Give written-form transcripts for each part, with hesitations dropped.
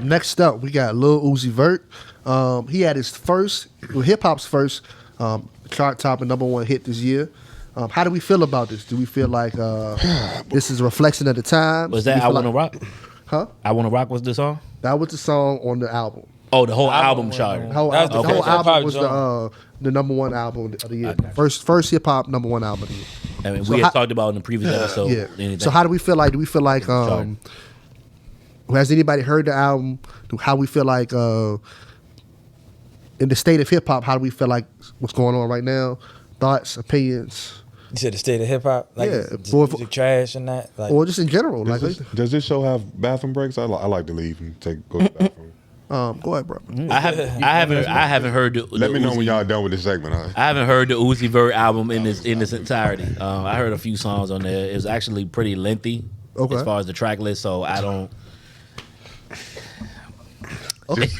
Next up, we got Lil Uzi Vert. He had his hip hop's first chart topping #1 hit this year. How do we feel about this? Do we feel like this is a reflection of the times? Was that I Wanna Rock? Huh? I Wanna Rock was the song? That was the song on the album. Oh, the whole album chart. The whole That was album, the the whole first album hip-hop was genre. the #1 album of the year. got First hip hop #1 album of the year. I mean, So we had how- talked about in the previous episode. Yeah. anything. So how do we feel like? Do we feel like? Has anybody heard the album? How we feel like in the state of hip hop? How do we feel like what's going on right now? Thoughts, opinions, You said the state of hip hop, like Yeah, just boy, music trash and that. Like, or just in general? Does this show have bathroom breaks? I like to leave and go to the bathroom. Go ahead, bro. I haven't heard the Let me know Uzi- when y'all done with this segment. Huh? I haven't heard the Uzi Vert album in its entirety. I heard a few songs on there. It was actually pretty lengthy as far as the track list, so I don't.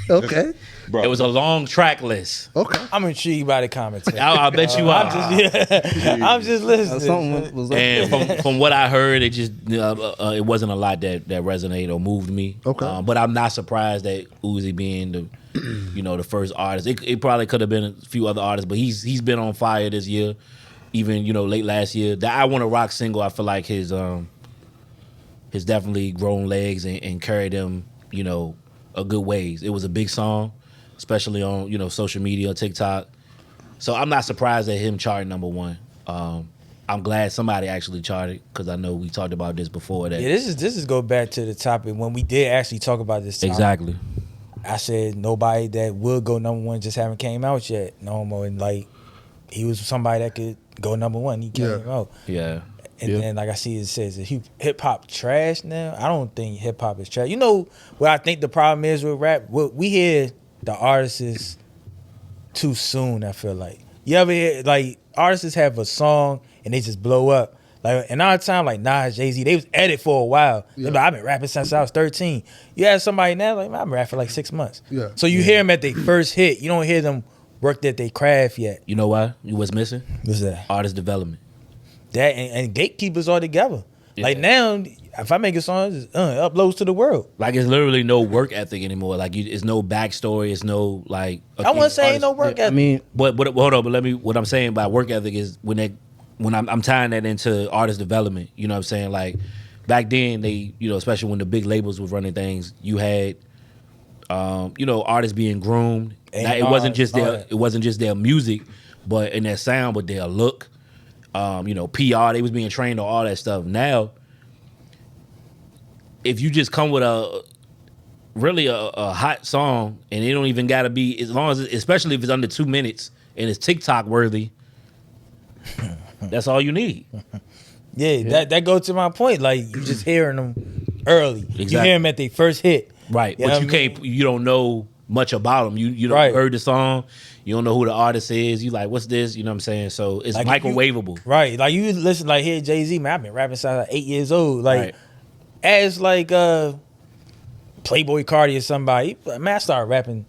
Okay. Bro, It was a long track list. Okay. I'm intrigued by the commentary. I bet you are. I'm just listening. Something was up. And from what I heard, it just it wasn't a lot that resonated or moved me. Okay. But I'm not surprised that Uzi being the the first artist. It probably could have been a few other artists, but he's been on fire this year. Even late last year, the I Wanna Rock single, I feel like his definitely grown legs and carried him a good ways. It was a big song, especially on social media, TikTok. So I'm not surprised at him charting #1. I'm glad somebody actually charted because I know we talked about this before. That Yeah, this is go back to the topic when we did actually talk about this topic. exactly. I said nobody that would go #1 just haven't came out yet no more. And like he was somebody that could go #1. He came out. Yeah. And then like I see it says hip hop trash now. I don't think hip hop is trash. You know what I think the problem is with rap? We hear the artists too soon, I feel like. You ever hear like artists have a song and they just blow up? Like in our time, like Nas, Jay-Z, they was at it for a while. They be like, I've been rapping since I was 13. You have somebody now, like, I've been rapping for like 6 months. Yeah. So you hear them at their first hit. You don't hear them work at their craft yet. You know why? What's missing? What's that? Artist development. That and gatekeepers all together. Like now, if I make a song, it uploads to the world. Like it's literally no work ethic anymore. Like it's no backstory. It's no like. I wouldn't say ain't no work ethic. I mean, But hold on. But let me. What I'm saying by work ethic is when I'm tying that into artist development. You know what I'm saying? Like back then they especially when the big labels were running things, you had artists being groomed. Now, it wasn't just their music, but in their sound, but their look. PR, they was being trained on all that stuff. Now, if you just come with a hot song and it don't even gotta be especially if it's under 2 minutes and it's TikTok worthy, that's all you need. Yeah, that goes to my point. Like you just hearing them early. You hear them at their first hit. Right. You know But what I mean? you don't know much about them. You don't Right. heard the song, you don't know who the artist is. You like, what's this? You know what I'm saying? So it's Like, microwavable. Right. Like you listen, like here Jay-Z, man, I've been rapping since I was 8 years old. Like Right. as like Playboy Cardi or somebody, man, I started rapping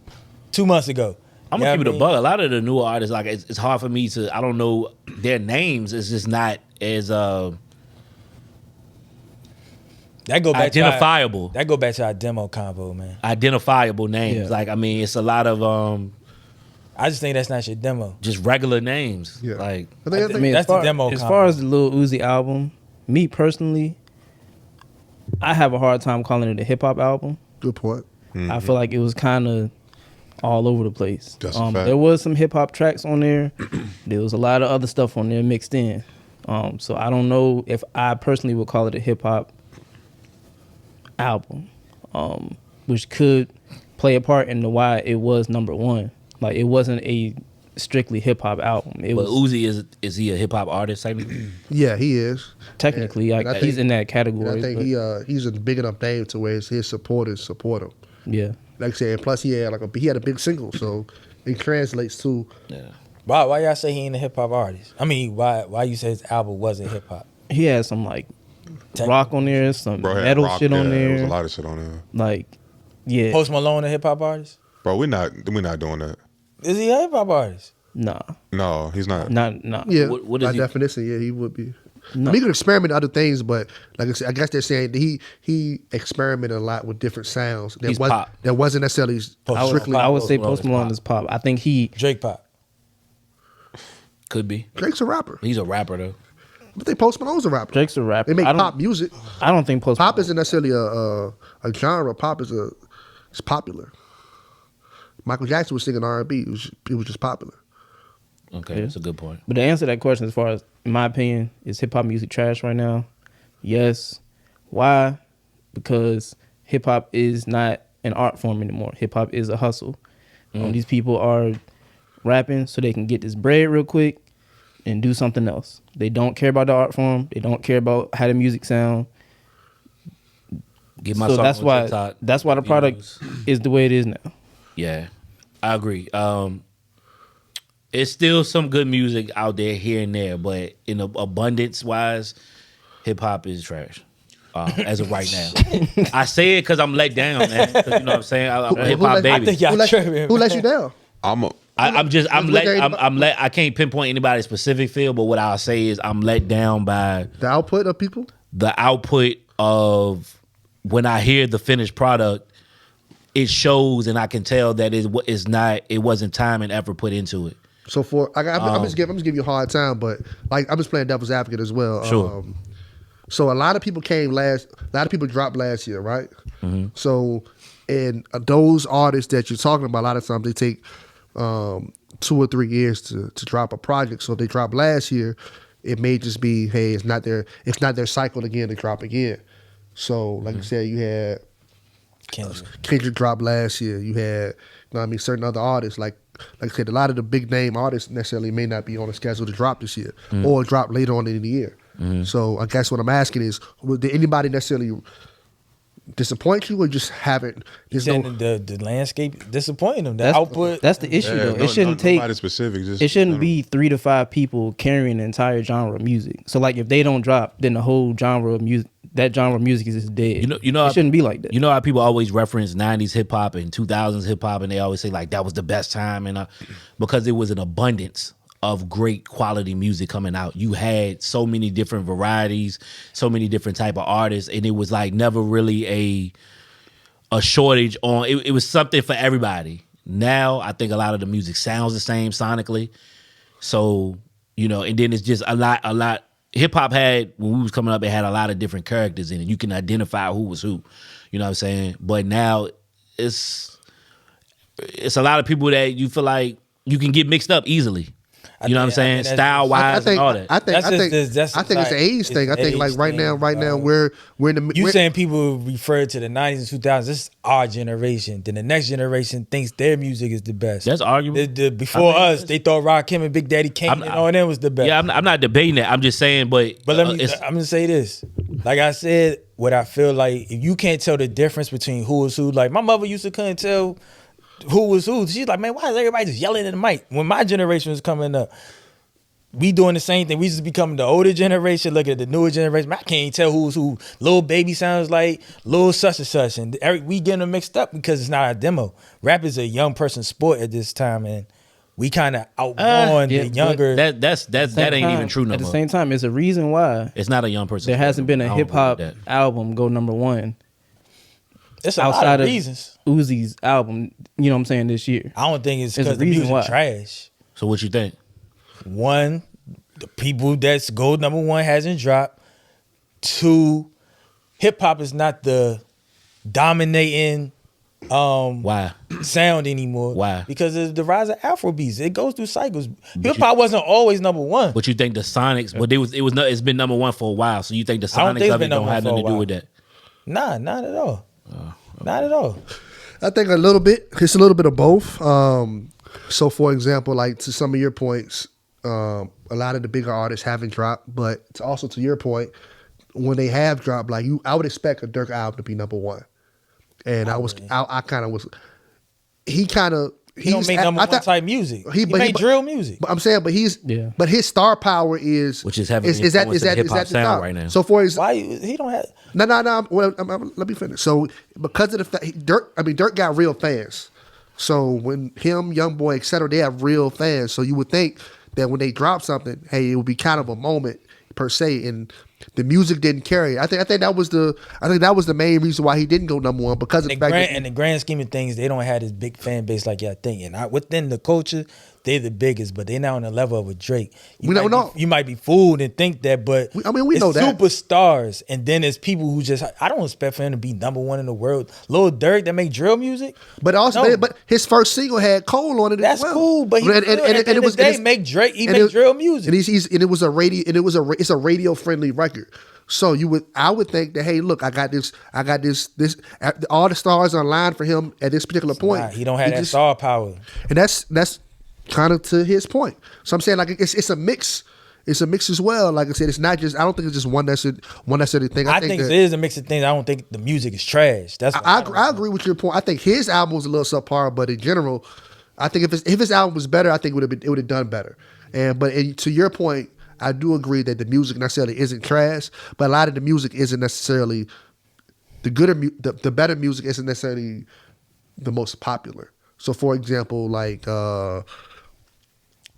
2 months ago. I'm You gonna know keep it what a I bug. A lot of the newer artists, like it's hard for me to. I don't know their names. It's just not as That go back identifiable. that go back to our demo convo, man. Identifiable names. Yeah. Like I mean, it's a lot of I just think that's not your demo. just regular names. Yeah. Like I think- I mean, That's the demo as combo. far as the Lil Uzi album, me personally, I have a hard time calling it a hip hop album. Good point. I feel like it was kind of all over the place. That's a fact. There was some hip hop tracks on there. There was a lot of other stuff on there mixed in. So I don't know if I personally would call it a hip hop album, which could play a part in the why it was #1. Like it wasn't a strictly hip hop album. It but was Uzi is he a hip hop artist? Technically? Yeah, he is. technically And I like think- he's in that And category. I think but he's a big enough name to where his supporters support him. yeah. Like I said, and plus he had a big single, so it translates to Yeah. Why y'all say he ain't a hip hop artist? I mean, why you say his album wasn't hip hop? He had some like rock on there, some Bro, had metal rock shit on There was a there. lot of shit on there. Like, yeah, Post Malone a hip hop artist? Bro, we're not doing that. Is he a hip hop artist? nah, No, he's not. not yeah. What is by he- definition, yeah, he would be. I mean, he could experiment in other things, but like I said, I guess they're saying that he experimented a lot with different sounds. He's pop. That wasn't necessarily strictly. I would say Malone Post is Malone pop. is pop. I think he. Drake pop. Could be. Drake's a rapper. He's a rapper though. But they Post Malone's a rapper. Drake's a rapper. They make I don't- pop music. I don't think Post Pop Malone. isn't necessarily a genre. Pop is it's popular. Michael Jackson was singing R&B. It was just popular. Okay, Yeah. that's a good point. But to answer that question, as far as in my opinion, is hip hop music trash right now? Yes. Why? Because hip hop is not an art form anymore. Hip hop is a hustle. These people are rapping so they can get this bread real quick and do something else. They don't care about the art form. They don't care about how the music sound. Get my So song that's on why TikTok, that's why the product views. is the way it is now. Yeah, I agree. It's still some good music out there here and there, but in abundance wise, hip hop is trash. As of right now, I say it because I'm let down, man. 'Cause you know what I'm saying? I'm a hip who hop let- baby. I think y'all tripping. Who let you down? I'm a I can't pinpoint anybody's specific field, but what I'll say is I'm let down by The output of people? the output of when I hear the finished product. It shows, and I can tell that it wasn't time and effort put into it. So I'm just giving you a hard time, but like I'm just playing devil's advocate as well. Sure. So a lot of people dropped last year, right? Mm-hmm. So and those artists that you're talking about, a lot of times they take 2 or 3 years to drop a project. So if they dropped last year, it may just be, hey, it's not their cycle again to drop again. So like you said, you had Kendrick dropped last year. You had, you know what I mean, certain other artists like I said, a lot of the big name artists necessarily may not be on the schedule to drop this year or drop later on in the year. So I guess what I'm asking is, did anybody necessarily disappoint you or just haven't? There's no, The landscape disappointing them. The That's output. That's the issue Yeah, though. It shouldn't take. nobody specific. Just It shouldn't be 3 to 5 people carrying an entire genre of music. So like if they don't drop, then the whole genre of music, that genre of music is just dead. You know, it shouldn't be like that. You know how people always reference '90s hip hop and 2000s hip hop, and they always say like that was the best time, and because it was an abundance of great quality music coming out. You had so many different varieties, so many different type of artists, and it was like never really a shortage on. It was something for everybody. Now I think a lot of the music sounds the same sonically, so you know, and then it's just a lot. Hip hop had, when we was coming up, it had a lot of different characters in it. You can identify who was who. You know what I'm saying? But now it's a lot of people that you feel like you can get mixed up easily. You know what I'm saying? Style wise and all that. I think it's an age thing. I think like right now we're in the. You saying people refer to the 90s and 2000s? This is our generation. Then the next generation thinks their music is the best. That's arguable. Before us, they thought Rakim and Big Daddy Kane and all them was the best. Yeah, I'm not debating that. I'm just saying, but I'm gonna say this. Like I said, what I feel like, if you can't tell the difference between who is who, like my mother used to couldn't tell who was who. She's like, man, why is everybody just yelling at the mic? When my generation was coming up, we doing the same thing. We just becoming the older generation. Look at the newer generation. Man, I can't even tell who's who. Lil Baby sounds like Lil such and such, and we getting them mixed up because it's not a demo. Rap is a young person sport at this time, and we kind of outgrowing the younger. That ain't even true no At the more. same time, it's a reason why It's not a young person. there hasn't been I a don't hip hop agree with that. album go number 1 It's a lot outside of of reasons. Uzi's album. You know what I'm saying, this year. I don't think it's There's a because the reason music why. trash. So what you think? One, the people that's gold number 1 hasn't dropped. 2, hip hop is not the dominating Why? sound anymore. Why? Because of the rise of Afrobeats. It goes through cycles. Hip hop wasn't always number 1. But you think the Sonics? But it's been number 1 for a while. So you think the I don't Sonics think it's of it been don't number have one nothing for to a do with that? Nah, not at all. Not at all. I think a little bit. It's a little bit of both. So, for example, like to some of your points, a lot of the bigger artists haven't dropped, but it's also to your point, when they have dropped, like I would expect a Dirk album to be number 1, and I kind of was. He don't make number 1 type music. He make drill music. But I'm saying, but his star power is Which is heavily is that influenced the hip-hop the sound top? right now. So for example, Why he don't have? No. Well, let me finish. So because of the fact, Dirk got real fans. So when him, YoungBoy, etc., they have real fans. So you would think that when they drop something, hey, it would be kind of a moment per se, and the music didn't carry. I think that was the main reason why he didn't go number one, because of the fact that In the grand scheme of things, they don't have this big fan base like y'all think. And within the culture, they're the biggest, but they're not on the level of a Drake. You might be fooled and think that, but we it's know that. Superstars, and then there's people who just, I don't expect for him to be number one in the world. Lil Durk that make drill music, But also, No. but his first single had Cole on it. that's as well. cool. But he and it was make Drake. He and make it- drill music. and it was a radio, and it's a radio friendly record. So I would think that, hey, look, I got this, all the stars are aligned for him at this particular point. Nah, he don't have that star power. And that's kind of to his point. So I'm saying, like, it's a mix. It's a mix as well. Like I said, it's not just. I don't think it's just one necessary thing. I think it is a mix of things. I don't think the music is trash. That's what I agree with your point. I think his album was a little subpar, but in general, I think if his album was better, I think it would have done better. But to your point, I do agree that the music necessarily isn't trash, but a lot of the music isn't necessarily the better music isn't necessarily the most popular. So, for example, like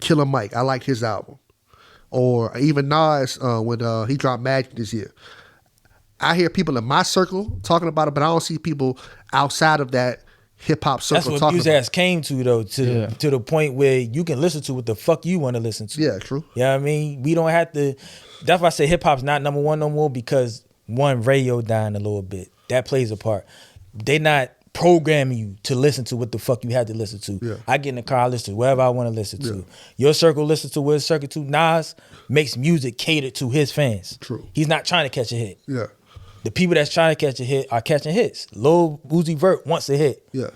Killer Mike, I like his album, or even Nas when he dropped Magic this year. I hear people in my circle talking about it, but I don't see people outside of that hip hop circle That's what talking music about has came to though, to the point where you can listen to what the fuck you want to listen to. Yeah, true. You know what I mean? We don't have to. That's why I say hip hop's not number one no more, because one, radio dying a little bit. That plays a part. They not programming you to listen to what the fuck you had to listen to. Yeah. I get in the car, I listen to whatever I want to listen to. Yeah. Your circle listens to what his circle to. Nas makes music catered to his fans. True. He's not trying to catch a hit. Yeah, The people that's trying to catch a hit are catching hits. Lil Uzi Vert wants a hit. yeah,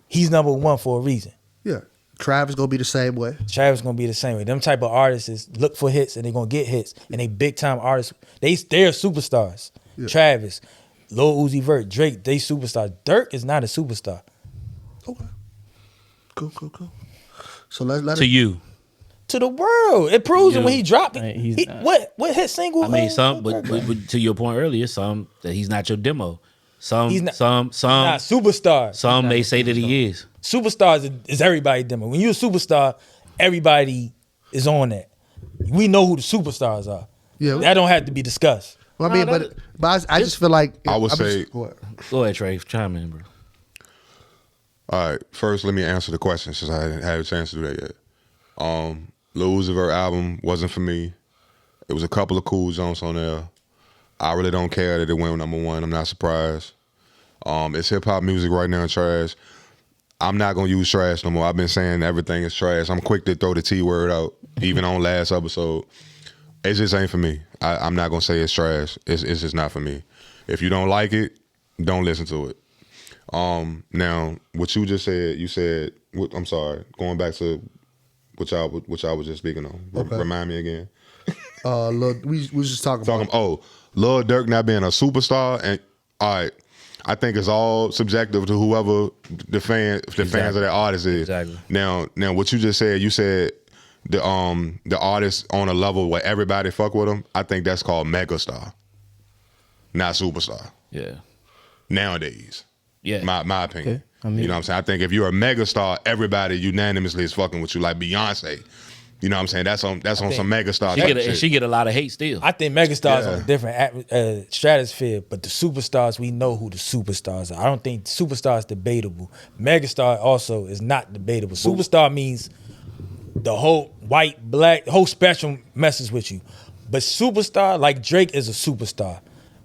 He's number one for a reason. yeah. Travis gonna be the same way. Travis gonna be the same way. Them type of artists is look for hits and they gonna get hits. And they big time artists. They're superstars. Yeah. Travis, Lil Uzi Vert, Drake, they superstars. Dirk is not a superstar. Okay. Cool. So let To you, To the world. It proves it when he dropped Right, it. he's not. What hit single? I mean, some, Dirk got? but to your point earlier, some that he's not your demo. Some, He's not- some, Nah, superstars. some may say that he is. Superstars is everybody demo. When you're a superstar, everybody is on that. We know who the superstars are. Yeah. That don't have to be discussed. Well, I mean, No, but I just feel like I would I'm say- just- what? Go ahead, Trey. Chime in, bro. All right, first let me answer the question since I hadn't had a chance to do that yet. Lil Uzi Vert album wasn't for me. It was a couple of cool joints on there. I really don't care that it went number one. I'm not surprised. It's hip hop music right now, trash. I'm not gonna use trash no more. I've been saying everything is trash. I'm quick to throw the T word out, even on last episode. It just ain't for me. I'm not gonna say it's trash. It's just not for me. If you don't like it, don't listen to it. Now, what you just said, I'm sorry, going back to which I was just speaking on. Okay. Remind me again. Look, we was just talking about. Lil Durk not being a superstar, and all right, I think it's all subjective to whoever the fans of that artist is. Exactly. Now, what you just said, you said the artist on a level where everybody fuck with him. I think that's called megastar, not superstar. Yeah. Nowadays, Yeah. my opinion. Okay. I mean- you know what I'm saying? I think if you're a megastar, everybody unanimously is fucking with you, like Beyonce. You know what I'm saying? That's on some megastar type shit. She get a lot of hate still. I think megastars Yeah. on a different stratosphere, but the superstars, we know who the superstars are. I don't think superstar is debatable. Megastar also is not debatable. Superstar means the whole white, black, the whole spectrum messes with you. But superstar, like Drake is a superstar.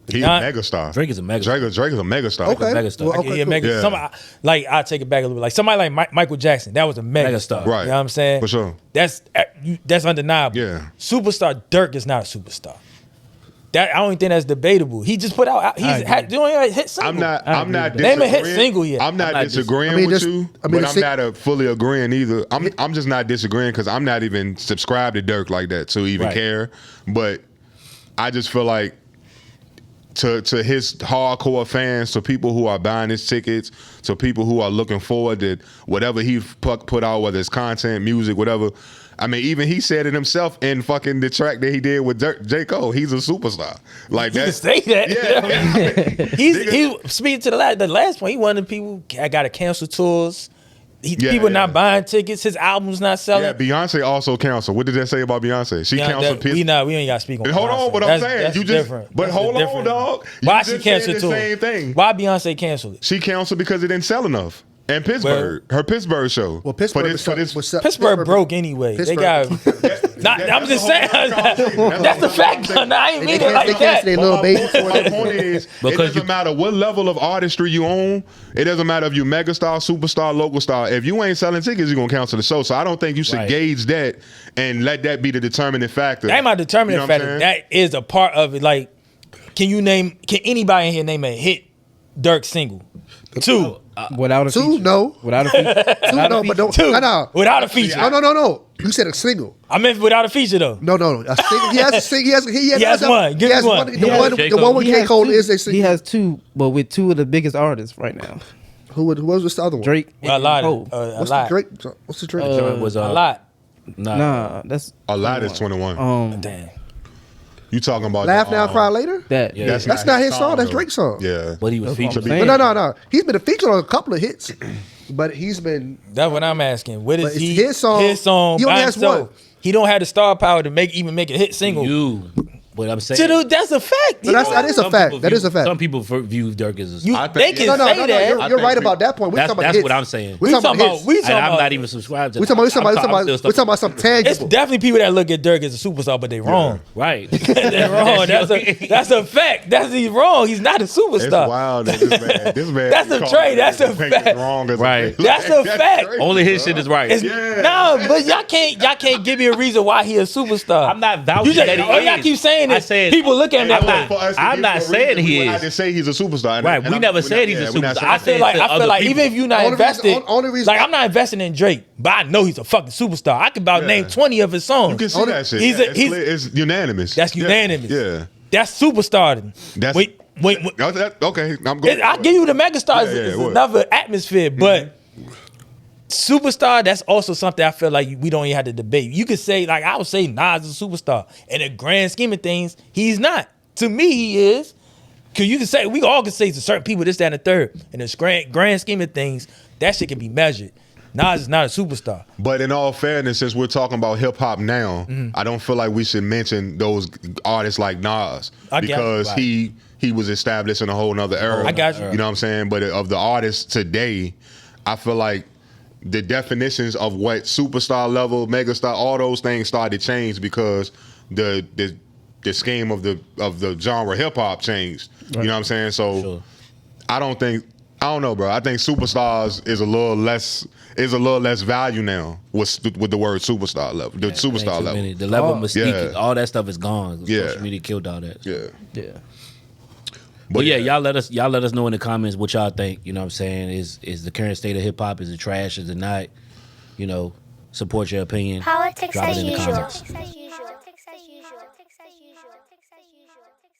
He's a megastar. Drake is a megastar. Drake is a megastar. Okay. Megastar. Well, I can hear cool. mega. Yeah. Somebody, like I take it back a little bit. Like somebody like Michael Jackson, that was a megastar. Megastar. Right. You know what I'm saying? For sure. That's undeniable. Yeah. Superstar Dirk is not a superstar. That I don't think that's debatable. He just put out. He's doing a hit single. I'm not Name a hit disagreeing. single yet. I'm not disagreeing I mean, with this- you, I mean, but the I'm not fully agreeing either. I'm just not disagreeing because I'm not even subscribed to Dirk like that to even Right. care. But I just feel like to his hardcore fans, to people who are buying his tickets, to people who are looking forward to whatever he put out, whether it's content, music, whatever. I mean, even he said it himself in fucking the track that he did with J. Cole. He's a superstar. Like You can that. say that. Yeah. He's speaking to the last point. He one of the people. I got to cancel tours. people not buying tickets. His album's not selling. Yeah, Beyonce also canceled. What did that say about Beyonce? She canceled. We ain't got to speak on. Hold on, but I'm saying that's you just. different. But That's hold on, different. dog. Why You she just canceled said too? the same thing. Why Beyonce canceled it? She canceled because it didn't sell enough. And Pittsburgh, her Pittsburgh show. Well, Pittsburgh Pittsburgh broke anyway. They got. I'm just saying. That's the fact. No, I ain't mean it like that. My point is, it doesn't matter what level of artistry you own. It doesn't matter if you megastar, superstar, local star. If you ain't selling tickets, you're gonna cancel the show. So I don't think you should gauge that and let that be the determining factor. That ain't my determining factor. That is a part of it. Like, can anybody in here name a hit Dirk single? Two. Without a Two, feature. no. Without a feature. Two, no, but don't. Two. No. Without a feature. No. You said a single. I meant without a feature though. No. A single. He has a single. He has one. Give me one. The one with J. Cole is a single. He has two, but with two of the biggest artists right now. Who was the other one? Drake. A lot. Cole. What's the Drake? What's the Drake? Was a lot. Nah, that's A lot is 21. Damn. You talking about Laugh Now, Cry Later? that. Yeah. That's not his song. That's Drake's song. Yeah. But he was featured. saying. No. He's been featured on a couple of hits, but he's been. That's what I'm asking. What But is it's he? his song. His song. He only by has himself. one. He don't have the star power to even make a hit single. But I'm saying That's a fact. But that is a fact. That is a fact. Some people view Dirk as a You, I they think- can No. say that. You're right about that point. That's what I'm saying. We talking about hits. We talking And I'm about. not even subscribed to We that. talking about something tangible. It's definitely people that look at Dirk as a superstar, but they wrong. Right. They're wrong. That's a fact. He's wrong. He's not a It's superstar. wild that this man. That's a trade. That's a fact. Wrong as Right. That's a fact. crazy, Only his bro. shit is right. No, but y'all can't give me a reason why he a superstar. I'm not vouching You just, that he all y'all is. keep saying I is said- people look at him that I'm way. not- I'm not saying he I is. didn't say he's a superstar. Right, we never said he's a superstar. I feel like even if you're not Only reason- invested, only reason- like I'm not investing in Drake, but I know he's a fucking superstar. I can about name 20 of his songs. You can see that shit. It's unanimous. That's unanimous. Yeah. That's superstardom. That's wait. Okay. I'm going. I give you the megastar is what? another atmosphere, but superstar, that's also something I feel like we don't even have to debate. You could say, like I would say Nas is a superstar. In the grand scheme of things, he's not. To me, he is. Cause you can say, we all can say to certain people this, that, and the third. In the grand scheme of things, that shit can be measured. Nas is not a superstar. But in all fairness, since we're talking about hip hop now, I don't feel like we should mention those artists like Nas because he was established in a whole nother era. I got you. You know what I'm saying? But of the artists today, I feel like the definitions of what superstar level, megastar, all those things started to change because the scheme of the genre hip hop changed. Right. You know what I'm saying? So Sure. I don't know, bro. I think superstars is a little less value now with the word superstar level. The superstar level. The level of mystique, Yeah. all that stuff is gone. Yeah. Social media killed all that. Yeah. But yeah, y'all let us know in the comments what y'all think. You know what I'm saying? Is the current state of hip hop, is it trash, is it not? You know, support your opinion. Politics Drop it as in the usual. comments.